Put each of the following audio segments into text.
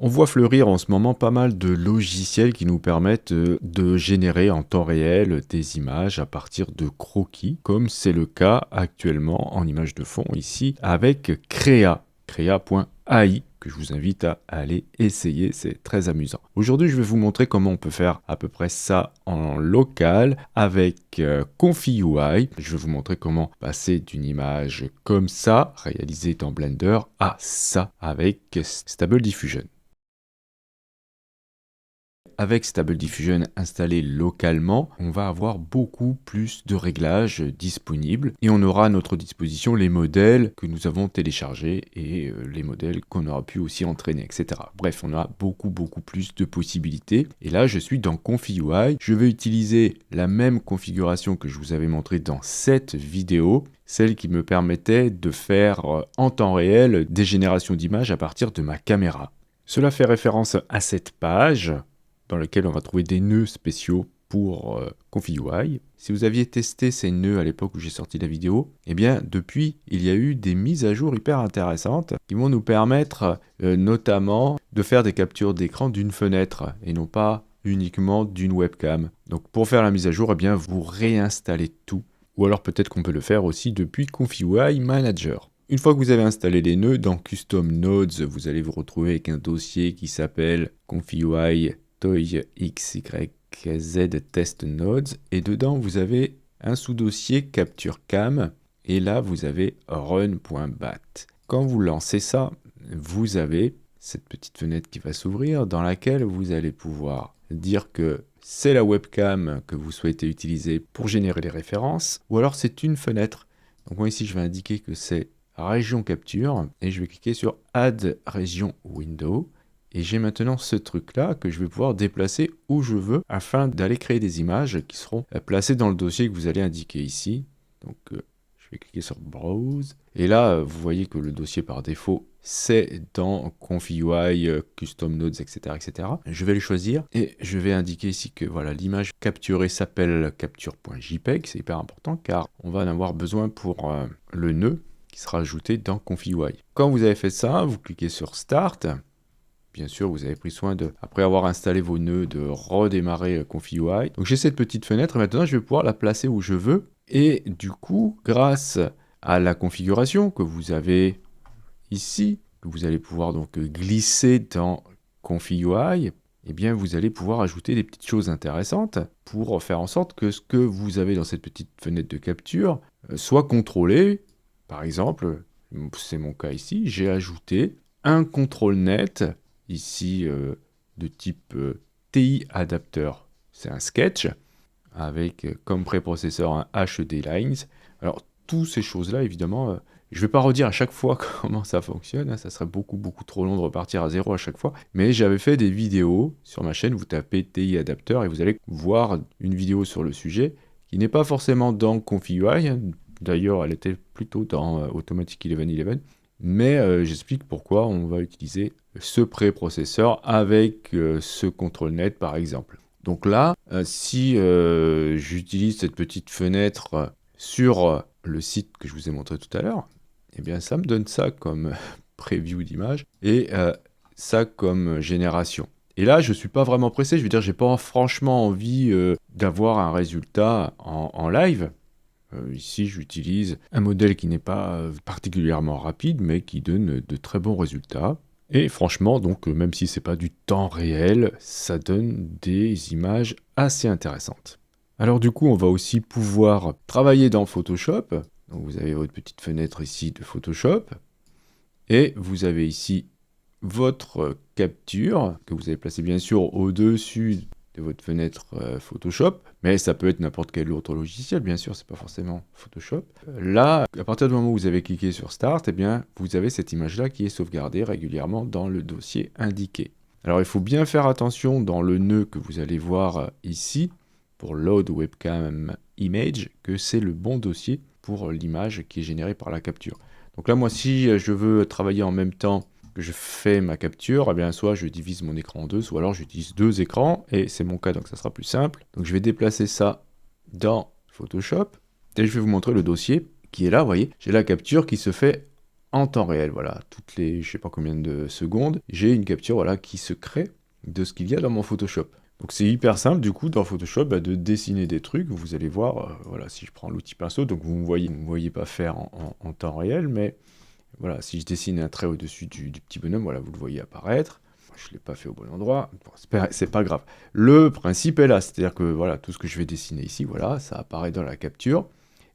On voit fleurir en ce moment pas mal de logiciels qui nous permettent de générer en temps réel des images à partir de croquis, comme c'est le cas actuellement en image de fond ici avec Crea, crea.ai, que je vous invite à aller essayer, c'est très amusant. Aujourd'hui, je vais vous montrer comment on peut faire à peu près ça en local avec ConfiUI. Je vais vous montrer comment passer d'une image comme ça, réalisée dans Blender, à ça avec Stable Diffusion. Avec Stable Diffusion installé localement, on va avoir beaucoup plus de réglages disponibles et on aura à notre disposition les modèles que nous avons téléchargés et les modèles qu'on aura pu aussi entraîner, etc. Bref, on aura beaucoup plus de possibilités. Et là, je suis dans ConfiUI. Je vais utiliser la même configuration que je vous avais montré dans cette vidéo, celle qui me permettait de faire en temps réel des générations d'images à partir de ma caméra. Cela fait référence à cette page dans lequel on va trouver des nœuds spéciaux pour ConfiUI. Si vous aviez testé ces nœuds à l'époque où j'ai sorti la vidéo, eh bien depuis, il y a eu des mises à jour hyper intéressantes qui vont nous permettre notamment de faire des captures d'écran d'une fenêtre et non pas uniquement d'une webcam. Donc pour faire la mise à jour, eh bien vous réinstallez tout. Ou alors peut-être qu'on peut le faire aussi depuis ConfiUI Manager. Une fois que vous avez installé les nœuds, dans Custom Nodes, vous allez vous retrouver avec un dossier qui s'appelle ConfiUI XYZ Test Nodes, et dedans vous avez un sous-dossier Capture Cam, et là vous avez run.bat. Quand vous lancez ça, vous avez cette petite fenêtre qui va s'ouvrir dans laquelle vous allez pouvoir dire que c'est la webcam que vous souhaitez utiliser pour générer les références, ou alors c'est une fenêtre. Donc moi ici je vais indiquer que c'est région capture, et je vais cliquer sur Add Region Window. Et j'ai maintenant ce truc-là que je vais pouvoir déplacer où je veux afin d'aller créer des images qui seront placées dans le dossier que vous allez indiquer ici. Donc je vais cliquer sur Browse. Et là, vous voyez que le dossier par défaut, c'est dans ConfiUI, Custom Nodes, etc., etc. Je vais le choisir et je vais indiquer ici que voilà, l'image capturée s'appelle capture.jpeg. C'est hyper important car on va en avoir besoin pour le nœud qui sera ajouté dans ConfiUI. Quand vous avez fait ça, vous cliquez sur Start. Bien sûr, vous avez pris soin de, après avoir installé vos nœuds, de redémarrer ConfiUI. Donc j'ai cette petite fenêtre et maintenant je vais pouvoir la placer où je veux. Et du coup, grâce à la configuration que vous avez ici, que vous allez pouvoir donc glisser dans ConfiUI, eh bien vous allez pouvoir ajouter des petites choses intéressantes pour faire en sorte que ce que vous avez dans cette petite fenêtre de capture soit contrôlé. Par exemple, c'est mon cas ici, j'ai ajouté un contrôle net ici de type TI Adapter. C'est un sketch avec comme préprocesseur un HD Lines. Alors, toutes ces choses-là, évidemment, je ne vais pas redire à chaque fois comment ça fonctionne, hein, ça serait beaucoup trop long de repartir à zéro à chaque fois, mais j'avais fait des vidéos sur ma chaîne, vous tapez TI Adapter et vous allez voir une vidéo sur le sujet qui n'est pas forcément dans ConfiUI, hein. D'ailleurs elle était plutôt dans Automatic 1111, mais j'explique pourquoi on va utiliser ce préprocesseur avec ce contrôle net par exemple. Donc là, si j'utilise cette petite fenêtre sur le site que je vous ai montré tout à l'heure, eh bien ça me donne ça comme preview d'image et ça comme génération. Et là, je ne suis pas vraiment pressé, je veux dire, j'ai pas franchement envie d'avoir un résultat en live. Ici, j'utilise un modèle qui n'est pas particulièrement rapide, mais qui donne de très bons résultats. Et franchement, donc, même si c'est pas du temps réel, ça donne des images assez intéressantes. Alors du coup, on va aussi pouvoir travailler dans Photoshop. Donc, vous avez votre petite fenêtre ici de Photoshop. Et vous avez ici votre capture, que vous avez placée bien sûr au-dessus de votre fenêtre Photoshop, mais ça peut être n'importe quel autre logiciel, bien sûr, c'est pas forcément Photoshop. Là, à partir du moment où vous avez cliqué sur Start, eh bien, vous avez cette image-là qui est sauvegardée régulièrement dans le dossier indiqué. Alors, il faut bien faire attention dans le nœud que vous allez voir ici, pour Load Webcam Image, que c'est le bon dossier pour l'image qui est générée par la capture. Donc là, moi, si je veux travailler en même temps que je fais ma capture, eh bien, soit je divise mon écran en deux, soit alors j'utilise deux écrans, et c'est mon cas, donc ça sera plus simple. Donc je vais déplacer ça dans Photoshop, et je vais vous montrer le dossier qui est là, vous voyez. J'ai la capture qui se fait en temps réel, voilà, toutes les je sais pas combien de secondes, j'ai une capture voilà, qui se crée de ce qu'il y a dans mon Photoshop. Donc c'est hyper simple du coup dans Photoshop de dessiner des trucs. Vous allez voir, voilà, si je prends l'outil pinceau, donc vous me voyez pas faire en temps réel, mais voilà, si je dessine un trait au-dessus du petit bonhomme, voilà, vous le voyez apparaître. Je ne l'ai pas fait au bon endroit, bon, c'est pas grave. Le principe est là, c'est-à-dire que voilà, tout ce que je vais dessiner ici, voilà, ça apparaît dans la capture.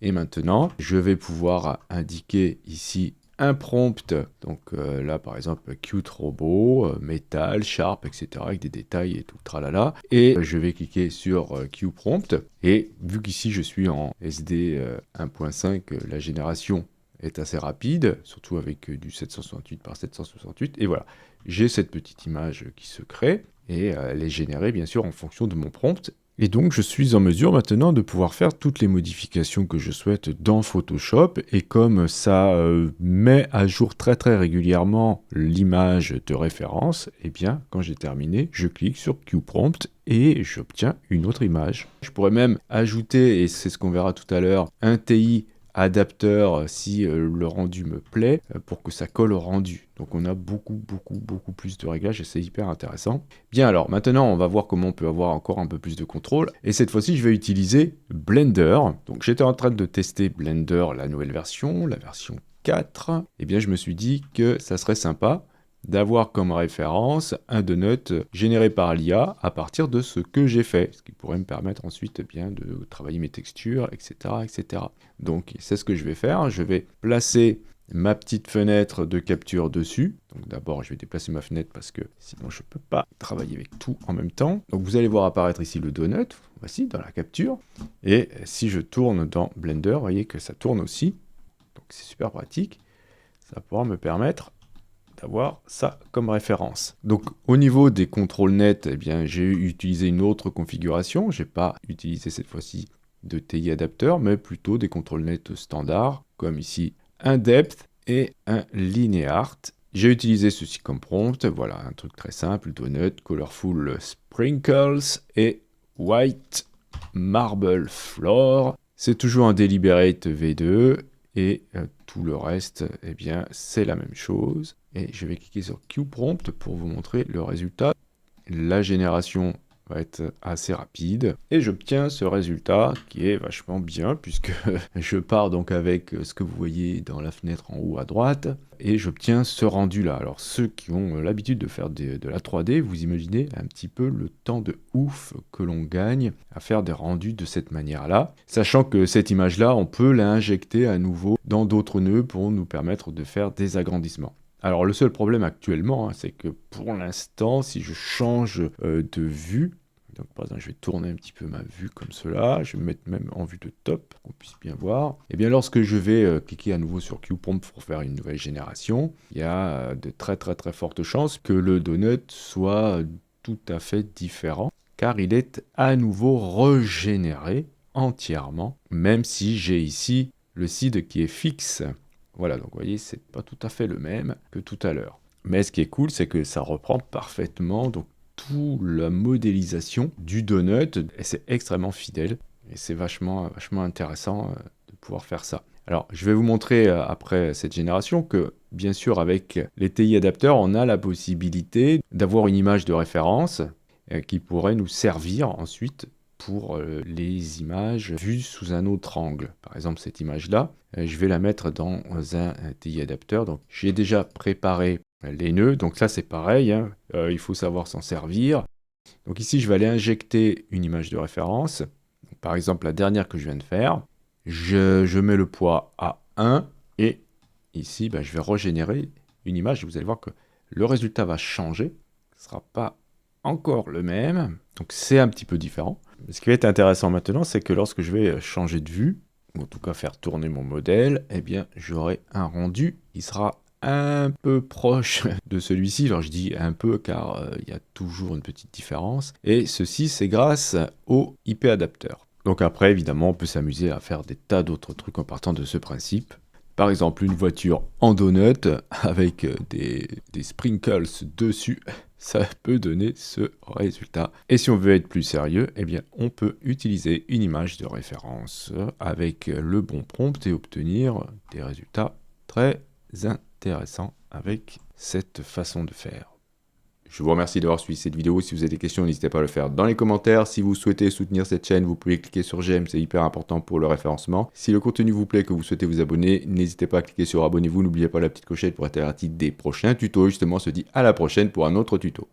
Et maintenant, je vais pouvoir indiquer ici un prompt. Donc là, par exemple, cute robot, metal, sharp, etc. avec des détails et tout, tralala. Et je vais cliquer sur Q prompt. Et vu qu'ici, je suis en SD 1.5, la génération est assez rapide, surtout avec du 768 par 768. Et voilà, j'ai cette petite image qui se crée. Et elle est générée, bien sûr, en fonction de mon prompt. Et donc, je suis en mesure maintenant de pouvoir faire toutes les modifications que je souhaite dans Photoshop. Et comme ça met à jour très très régulièrement l'image de référence, eh bien, quand j'ai terminé, je clique sur QPrompt et j'obtiens une autre image. Je pourrais même ajouter, et c'est ce qu'on verra tout à l'heure, un TI adapteur si le rendu me plaît pour que ça colle au rendu. Donc on a beaucoup plus de réglages et c'est hyper intéressant. Bien alors maintenant on va voir comment on peut avoir encore un peu plus de contrôle et cette fois-ci je vais utiliser Blender. Donc j'étais en train de tester Blender, la nouvelle version, la version 4. Et bien je me suis dit que ça serait sympa d'avoir comme référence un donut généré par l'IA à partir de ce que j'ai fait, ce qui pourrait me permettre ensuite bien de travailler mes textures, etc. etc. Donc c'est ce que je vais faire, je vais placer ma petite fenêtre de capture dessus. Donc d'abord je vais déplacer ma fenêtre parce que sinon je ne peux pas travailler avec tout en même temps. Donc vous allez voir apparaître ici le donut, voici dans la capture. Et si je tourne dans Blender, vous voyez que ça tourne aussi. Donc c'est super pratique, ça va pouvoir me permettre d'avoir ça comme référence. Donc au niveau des contrôles nets, eh bien, j'ai utilisé une autre configuration. Je n'ai pas utilisé cette fois-ci de TI adapteur, mais plutôt des contrôles nets standards, comme ici un depth et un linear. J'ai utilisé ceci comme prompt, voilà un truc très simple, donut, colorful sprinkles et white marble floor. C'est toujours un deliberate V2 et tout le reste, eh bien, c'est la même chose. Et je vais cliquer sur QPrompt pour vous montrer le résultat. La génération va être assez rapide et j'obtiens ce résultat qui est vachement bien puisque je pars donc avec ce que vous voyez dans la fenêtre en haut à droite et j'obtiens ce rendu là. Alors ceux qui ont l'habitude de faire de la 3D, vous imaginez un petit peu le temps de ouf que l'on gagne à faire des rendus de cette manière là, sachant que cette image là on peut l'injecter à nouveau dans d'autres nœuds pour nous permettre de faire des agrandissements. Alors le seul problème actuellement, c'est que pour l'instant, si je change de vue, donc par exemple je vais tourner un petit peu ma vue comme cela, je vais me mettre même en vue de top, qu'on puisse bien voir, et bien lorsque je vais cliquer à nouveau sur QPrompt pour faire une nouvelle génération, il y a de très fortes chances que le donut soit tout à fait différent, car il est à nouveau régénéré entièrement, même si j'ai ici le seed qui est fixe. Voilà, donc vous voyez, c'est pas tout à fait le même que tout à l'heure. Mais ce qui est cool, c'est que ça reprend parfaitement donc toute la modélisation du donut, et c'est extrêmement fidèle, et c'est vachement intéressant de pouvoir faire ça. Alors, je vais vous montrer après cette génération que, bien sûr, avec les TI adapteurs, on a la possibilité d'avoir une image de référence qui pourrait nous servir ensuite pour les images vues sous un autre angle. Par exemple, cette image-là, je vais la mettre dans un TI adapteur. Donc, j'ai déjà préparé les nœuds. Donc là, c'est pareil, hein, il faut savoir s'en servir. Donc ici, je vais aller injecter une image de référence. Donc, par exemple, la dernière que je viens de faire. Je mets le poids à 1 et ici, je vais régénérer une image. Vous allez voir que le résultat va changer. Ce ne sera pas encore le même. Donc c'est un petit peu différent. Ce qui va être intéressant maintenant, c'est que lorsque je vais changer de vue, ou en tout cas faire tourner mon modèle, eh bien j'aurai un rendu qui sera un peu proche de celui-ci. Alors je dis un peu car il y a toujours une petite différence. Et ceci, c'est grâce au IP adapteur. Donc après, évidemment, on peut s'amuser à faire des tas d'autres trucs en partant de ce principe. Par exemple, une voiture en donut avec des sprinkles dessus, ça peut donner ce résultat. Et si on veut être plus sérieux, eh bien, on peut utiliser une image de référence avec le bon prompt et obtenir des résultats très intéressants. intéressant avec cette façon de faire. Je vous remercie d'avoir suivi cette vidéo. Si vous avez des questions, n'hésitez pas à le faire dans les commentaires. Si vous souhaitez soutenir cette chaîne, vous pouvez cliquer sur j'aime, c'est hyper important pour le référencement. Si le contenu vous plaît et que vous souhaitez vous abonner, n'hésitez pas à cliquer sur abonnez-vous. N'oubliez pas la petite clochette pour être averti des prochains tutos. Justement, on se dit à la prochaine pour un autre tuto.